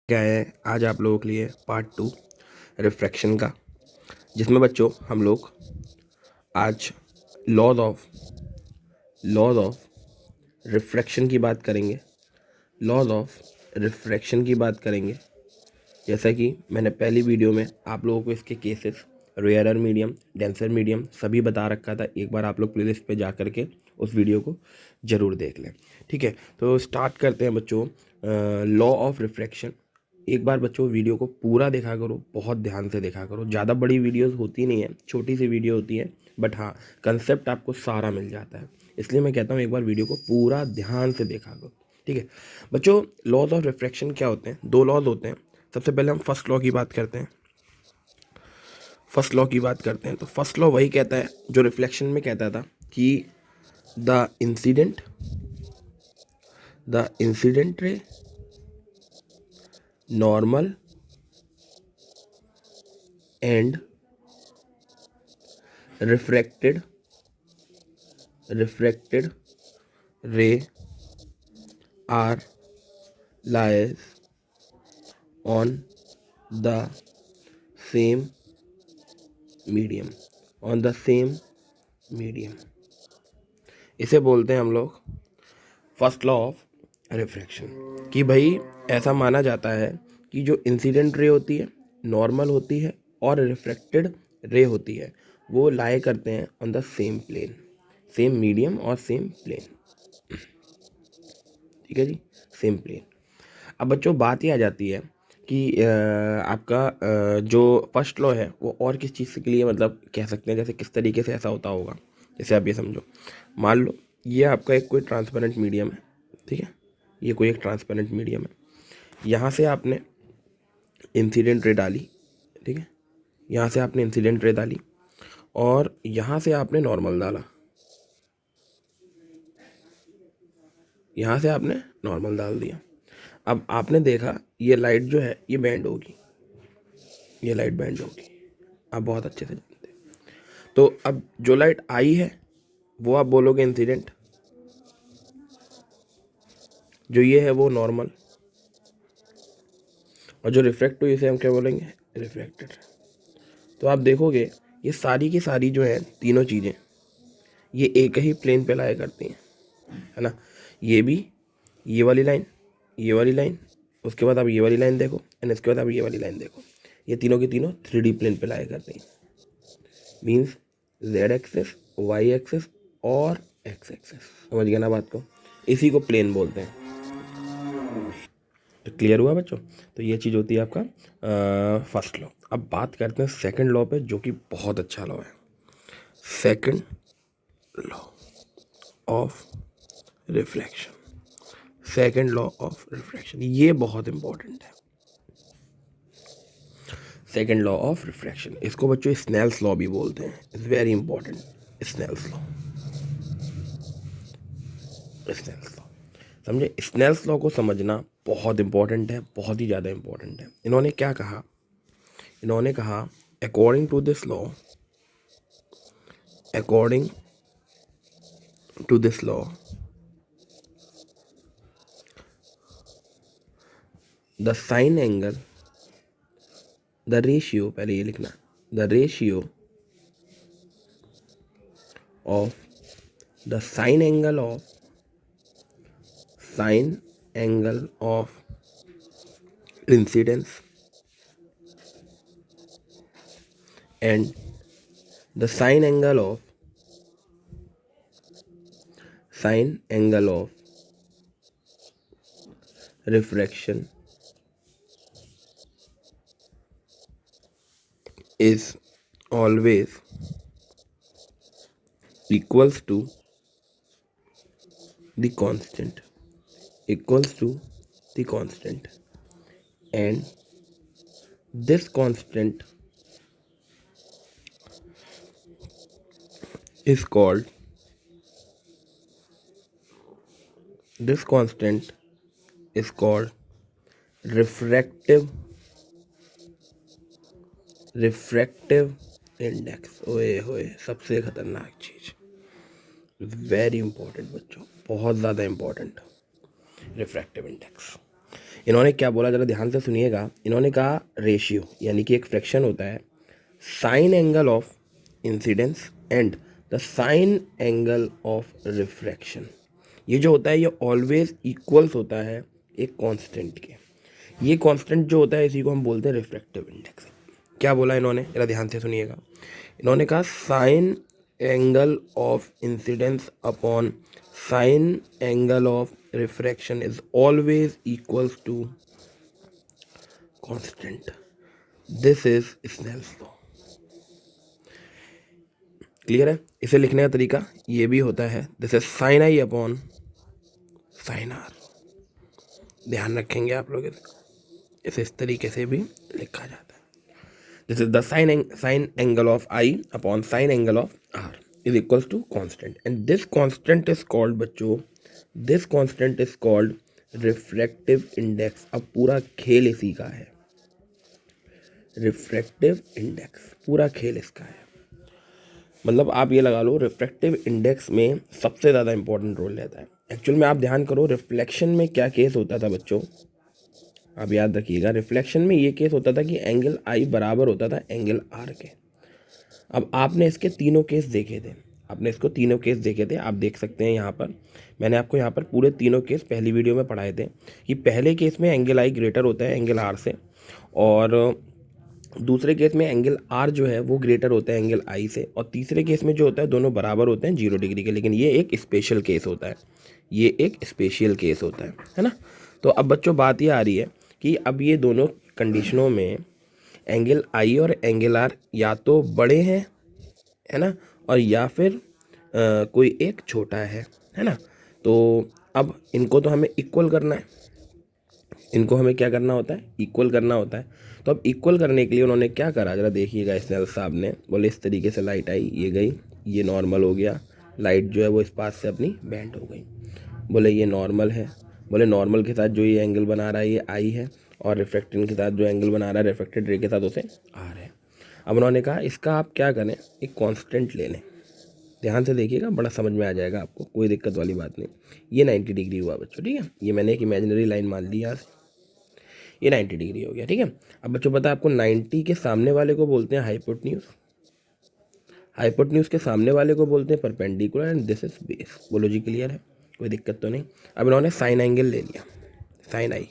क्या है आज आप लोगों के लिए पार्ट 2 रिफ्रैक्शन का, जिसमें बच्चों हम लोग आज लॉज ऑफ रिफ्रैक्शन की बात करेंगे। लॉज ऑफ रिफ्रैक्शन की बात करेंगे। जैसा कि मैंने पहली वीडियो में आप लोगों को इसके cases, rarer medium, denser medium सभी बता रखा था। एक बार आप लोग प्लेलिस्ट पे जा करके उस वीडियो को ज़रूर देख लें। ठीक है, तो स्टार्ट करते हैं बच्चों। Law of refraction. एक बार बच्चों वीडियो को पूरा देखा करो, बहुत ध्यान से देखा करो। ज़्यादा बड़ी वीडियोस होती नहीं है, छोटी सी वीडियो होती है, बट हाँ कंसेप्ट आपको सारा मिल जाता है। इसलिए मैं कहता हूँ एक बार वीडियो को पूरा ध्यान से देखा करो। ठीक है बच्चों, लॉज ऑफ रिफ्रैक्शन क्या होते हैं? दो लॉज होते हैं। सबसे पहले हम फर्स्ट लॉ की बात करते हैं। तो फर्स्ट लॉ वही कहता है जो रिफ्लेक्शन में कहता था कि the incident ray normal and refracted ray are lies on the same medium. इसे बोलते हैं हम लोग फर्स्ट लॉ ऑफ रिफ्रैक्शन। कि भाई ऐसा माना जाता है कि जो इंसिडेंट रे होती है, नॉर्मल होती है और रिफ्रैक्टेड रे होती है, वो लाए करते हैं on the same plane, same medium और सेम प्लेन। ठीक है जी, सेम प्लेन। अब बच्चों बात ये आ जाती है कि आपका जो फर्स्ट लॉ है वो और किस चीज़ के लिए मतलब कह सकते हैं, जैसे किस तरीके से ऐसा होता होगा। जैसे आप ये समझो, मान लो ये आपका एक कोई ट्रांसपेरेंट मीडियम है। ठीक है, ये कोई एक ट्रांसपेरेंट मीडियम है। यहाँ से आपने इंसिडेंट रे डाली। ठीक है, यहाँ से आपने इंसिडेंट रे डाली और यहाँ से आपने नॉर्मल डाला। यहाँ से आपने नॉर्मल डाल दिया। अब आपने देखा ये लाइट जो है ये बैंड होगी, ये लाइट बैंड होगी। आप बहुत अच्छे से जानते हैं। तो अब जो लाइट आई है वो आप बोलोगे इंसिडेंट, जो ये है वो नॉर्मल, और जो रिफ्लेक्ट हुई इसे हम क्या बोलेंगे? रिफ्लेक्टेड। तो आप देखोगे ये सारी की सारी जो है तीनों चीज़ें ये एक ही प्लेन पे लाया करती हैं, है ना। ये भी, ये वाली लाइन, ये वाली लाइन, उसके बाद आप ये वाली लाइन देखो एंड इसके बाद आप ये वाली लाइन देखो, ये तीनों की तीनों 3D प्लेन पे लाया करती हैं। Means Z axis, Y axis और एक्स एक्सेस। समझ गया ना बात को? इसी को प्लेन बोलते हैं। तो क्लियर हुआ बच्चों? तो ये चीज़ होती है आपका फर्स्ट लॉ। अब बात करते हैं सेकंड लॉ पे, जो कि बहुत अच्छा लॉ है। Second law of refraction. ये बहुत इंपॉर्टेंट है। सेकंड लॉ ऑफ रिफ्रैक्शन, इसको बच्चों स्नेल्स लॉ भी बोलते हैं। It's very important. Snell's law समझे? स्नेल्स लॉ को समझना बहुत इंपॉर्टेंट है, बहुत ही ज़्यादा इंपॉर्टेंट है। इन्होंने क्या कहा? इन्होंने कहा according to this law the sine angle, the ratio, पहले ये लिखना, the ratio of the sine angle of incidence and the sine angle of refraction is always equals to the constant, and this constant is called refractive index. ओए होए, सबसे खतरनाक चीज, very important बच्चों, बहुत ज़्यादा इंपॉर्टेंट, रिफ्रैक्टिव इंडेक्स। इन्होंने क्या बोला, ज़रा ध्यान से सुनिएगा। इन्होंने कहा रेशियो यानी कि एक फ्रैक्शन होता है sign angle of incidence and the sine angle of refraction. ये जो होता है ये ऑलवेज इक्वल्स होता है एक कांस्टेंट के। ये कांस्टेंट जो होता है इसी को हम बोलते हैं रिफ्रैक्टिव इंडेक्स। क्या बोला इन्होंने, जरा ध्यान से सुनिएगा। इन्होंने कहा sine angle of incidence upon sine angle of refraction is always equals to constant. This is Snell's law. Clear है? इसे लिखने का तरीका ये भी होता है, this is sine I upon sine R. ध्यान रखेंगे आप लोग, इसे इस तरीके से भी लिखा जाता है। This is the sine angle of I upon sine angle of R is equals to constant and this constant is called बच्चों, this constant is called refractive index. अब पूरा खेल इसी का है, रिफ्रैक्टिव इंडेक्स, पूरा खेल इसका है। मतलब आप ये लगा लो रिफ्रैक्टिव इंडेक्स में सबसे ज़्यादा इंपॉर्टेंट रोल रहता है। एक्चुअल में आप ध्यान करो रिफ्लेक्शन में क्या केस होता था बच्चों, आप याद रखिएगा। रिफ्लेक्शन में ये केस होता था कि एंगल आई बराबर होता था एंगल आर के। अब आपने इसके तीनों केस देखे थे, आपने इसको तीनों केस देखे थे। आप देख सकते हैं यहाँ पर, मैंने आपको यहाँ पर पूरे तीनों केस पहली वीडियो में पढ़ाए थे कि पहले केस में एंगल आई ग्रेटर होता है एंगल आर से, और दूसरे केस में एंगल आर जो है वो ग्रेटर होता है एंगल आई से, और तीसरे केस में जो होता है दोनों बराबर होते हैं 0 डिग्री के। लेकिन ये एक स्पेशल केस होता है, ये एक स्पेशल केस होता है ना। तो अब बच्चों बात ये आ रही है कि अब ये दोनों कंडीशनों में एंगल आई और एंगल आर या तो बड़े हैं, है ना, और या फिर कोई एक छोटा है ना। तो अब इनको तो हमें इक्वल करना है, इनको हमें क्या करना होता है, इक्वल करना होता है। तो अब इक्वल करने के लिए उन्होंने क्या करा, जरा देखिएगा। स्नेल साहब ने बोले इस तरीके से लाइट आई, ये गई, ये नॉर्मल हो गया, लाइट जो है वो इस पास से अपनी बेंड हो गई। बोले ये नॉर्मल है, बोले नॉर्मल के साथ जो ये एंगल बना रहा है ये आई है, और रिफ्लेक्टेड के साथ जो एंगल बना रहा है रिफ्लेक्टेड रे के साथ उसे आर है। अब उन्होंने कहा इसका आप क्या करें, एक कांस्टेंट ले लें। ध्यान से देखिएगा, बड़ा समझ में आ जाएगा आपको, कोई दिक्कत वाली बात नहीं। ये 90 डिग्री हुआ बच्चों, ठीक है। ये मैंने एक इमेजिनरी लाइन मान ली यहाँ से, ये 90 डिग्री हो गया, ठीक है। अब बच्चों पता है आपको 90 के सामने वाले को बोलते हैं हाइपोटेन्यूज, हाइपोटेन्यूज के सामने वाले को बोलते हैं perpendicular, and this is base. बोलो जी क्लियर है, कोई दिक्कत तो नहीं। अब इन्होंने साइन एंगल ले लिया, साइन आई।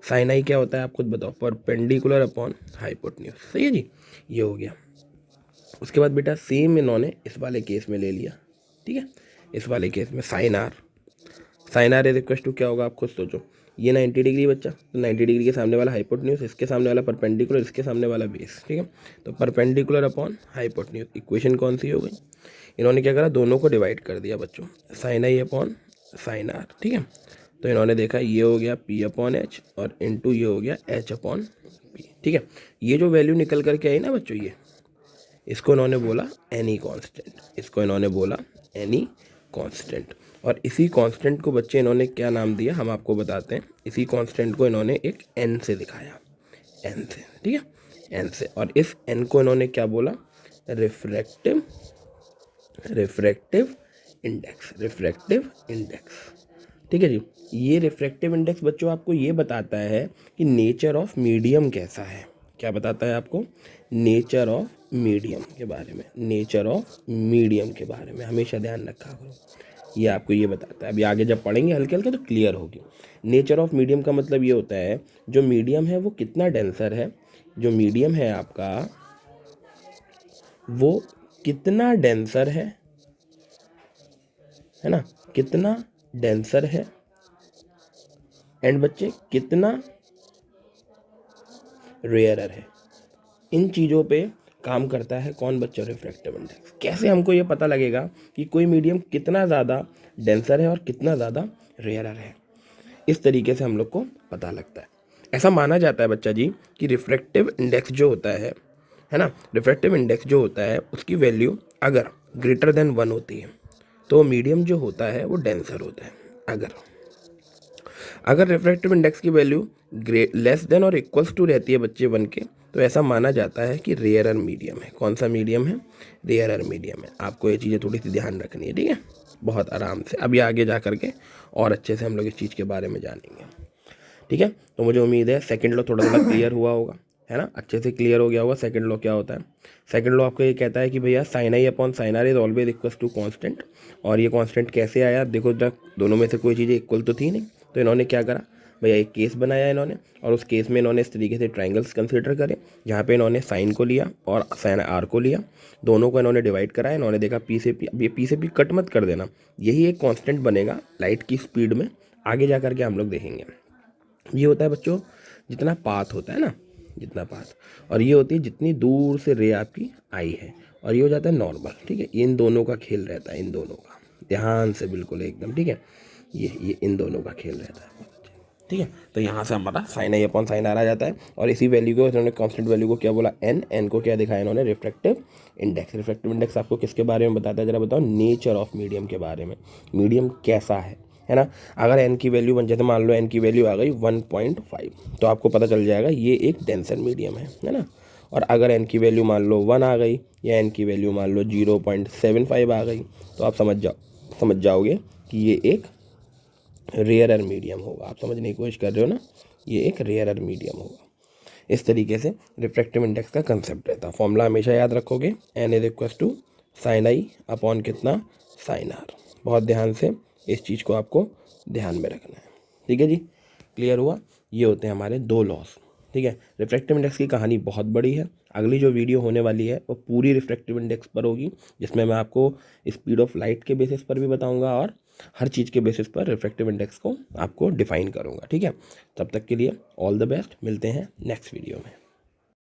साइन आई क्या होता है आप खुद बताओ, परपेंडिकुलर अपॉन हाइपोटेन्यूज, सही है जी, ये हो गया। उसके बाद बेटा सेम इन्होंने इस वाले केस में ले लिया, ठीक है। इस वाले केस में sine R, sine R is equal to क्या होगा आप खुद सोचो, ये 90 डिग्री बच्चा, तो 90 डिग्री के सामने वाला हाइपोटेन्यूज, इसके सामने वाला परपेंडिकुलर, इसके सामने वाला बेस, ठीक है। तो परपेंडिकुलर अपॉन हाइपोटेन्यूज, इक्वेशन कौन सी हो गई। इन्होंने क्या करा, दोनों को डिवाइड कर दिया बच्चों, sine I upon sine R, ठीक है। तो इन्होंने देखा ये हो गया पी अपॉन एच, और इनटू ये हो गया एच अपॉन पी, ठीक है। ये जो वैल्यू निकल करके आई ना बच्चों, ये इसको इन्होंने बोला एनी कांस्टेंट, इसको इन्होंने बोला एनी कांस्टेंट। और इसी कांस्टेंट को बच्चे इन्होंने क्या नाम दिया हम आपको बताते हैं। इसी कांस्टेंट को इन्होंने एक एन से दिखाया, एन से, ठीक है, एन से। और इस एन को इन्होंने क्या बोला, रिफ्रैक्टिव इंडेक्स, रिफ्रैक्टिव इंडेक्स, ठीक है जी। ये रिफ्रैक्टिव इंडेक्स बच्चों आपको ये बताता है कि नेचर ऑफ मीडियम कैसा है। क्या बताता है आपको, नेचर ऑफ मीडियम के बारे में, नेचर ऑफ मीडियम के बारे में हमेशा ध्यान रखा करो, ये आपको ये बताता है। अभी आगे जब पढ़ेंगे हल्के हल्के तो क्लियर होगी। नेचर ऑफ मीडियम का मतलब ये होता है जो मीडियम है वो कितना डेंसर है, जो मीडियम है आपका वो कितना डेंसर है ना, कितना डेंसर है, एंड बच्चे कितना रेयरर है। इन चीज़ों पे काम करता है कौन बच्चों, रिफ्रैक्टिव इंडेक्स। कैसे हमको ये पता लगेगा कि कोई मीडियम कितना ज़्यादा डेंसर है और कितना ज़्यादा रेयरर है, इस तरीके से हम लोग को पता लगता है। ऐसा माना जाता है बच्चा जी कि रिफ्रैक्टिव इंडेक्स जो होता है ना, रिफ्रैक्टिव इंडेक्स जो होता है उसकी वैल्यू अगर ग्रेटर देन 1 होती है तो मीडियम जो होता है वो डेंसर होता है। अगर रिफ्रैक्टिव इंडेक्स की वैल्यू लेस देन और इक्वल्स टू रहती है बच्चे 1 के, तो ऐसा माना जाता है कि रेयरर मीडियम है। कौन सा मीडियम है, रेयरर मीडियम है। आपको ये चीज़ें थोड़ी सी ध्यान रखनी है, ठीक है, बहुत आराम से। अभी आगे जा करके और अच्छे से हम लोग इस चीज़ के बारे में जानेंगे, ठीक है, तो मुझे उम्मीद है सेकंड लॉ थोड़ा थोड़ा क्लियर हुआ होगा, है ना, अच्छे से क्लियर हो गया होगा। सेकंड लॉ क्या होता है? सेकंड लॉ आपको ये कहता है कि भैया sine I upon sine R is always equal to constant. और ये कांस्टेंट कैसे आया? देखो जब दोनों में से कोई चीज़ें इक्वल तो थी नहीं, तो इन्होंने क्या करा भैया, एक केस बनाया इन्होंने, और उस केस में इन्होंने इस तरीके से ट्राइंगल्स कंसीडर करे, जहाँ पे इन्होंने साइन को लिया और साइन आर को लिया, दोनों को इन्होंने डिवाइड कराया। इन्होंने देखा पी से पी, अब ये पी से पी कट मत कर देना, यही एक कांस्टेंट बनेगा लाइट की स्पीड में, आगे जा करके हम लोग देखेंगे। ये होता है बच्चों जितना पाथ होता है ना, जितना पाथ, और ये होती है जितनी दूर से रे आपकी आई है, और ये हो जाता है नॉर्मल। ठीक है, इन दोनों का खेल रहता है, इन दोनों का, ध्यान से बिल्कुल एकदम, ठीक है, ये इन दोनों का खेल रहता है। ठीक है, तो यहाँ से हमारा sine I upon sine R आ जाता है, और इसी वैल्यू को इन्होंने कांस्टेंट वैल्यू को क्या बोला, एन को क्या दिखाया इन्होंने, रिफ्रैक्टिव इंडेक्स। रिफ्रैक्टिव इंडेक्स आपको किसके बारे में बताता है, जरा बताओ, नेचर ऑफ मीडियम के बारे में, मीडियम कैसा है ना। अगर एन की वैल्यू बन जाए, तो मान लो एन की वैल्यू आ गई 1.5, तो आपको पता चल जाएगा ये एक डेंसर मीडियम है ना। और अगर एन की वैल्यू मान लो 1 आ गई, या एन की वैल्यू मान लो 0.75 आ गई, तो आप समझ जाओगे कि ये एक रेयरर मीडियम होगा। आप समझने की कोशिश कर रहे हो ना, ये एक रेयरर मीडियम होगा। इस तरीके से रिफ्रैक्टिव इंडेक्स का कंसेप्ट रहता है। फॉर्मूला हमेशा याद रखोगे, N is equal to sine I upon कितना, साइन आर। बहुत ध्यान से इस चीज़ को आपको ध्यान में रखना है। ठीक है जी, क्लियर हुआ? ये होते हैं हमारे दो लॉस। ठीक है, रिफ्रैक्टिव इंडेक्स की कहानी बहुत बड़ी है। अगली जो वीडियो होने वाली है वो पूरी रिफ्रैक्टिव इंडेक्स पर होगी, जिसमें मैं आपको स्पीड ऑफ लाइट के बेसिस पर भी बताऊंगा, और हर चीज़ के बेसिस पर रिफ्रैक्टिव इंडेक्स को आपको डिफाइन करूंगा। ठीक है, तब तक के लिए ऑल द बेस्ट, मिलते हैं नेक्स्ट वीडियो में।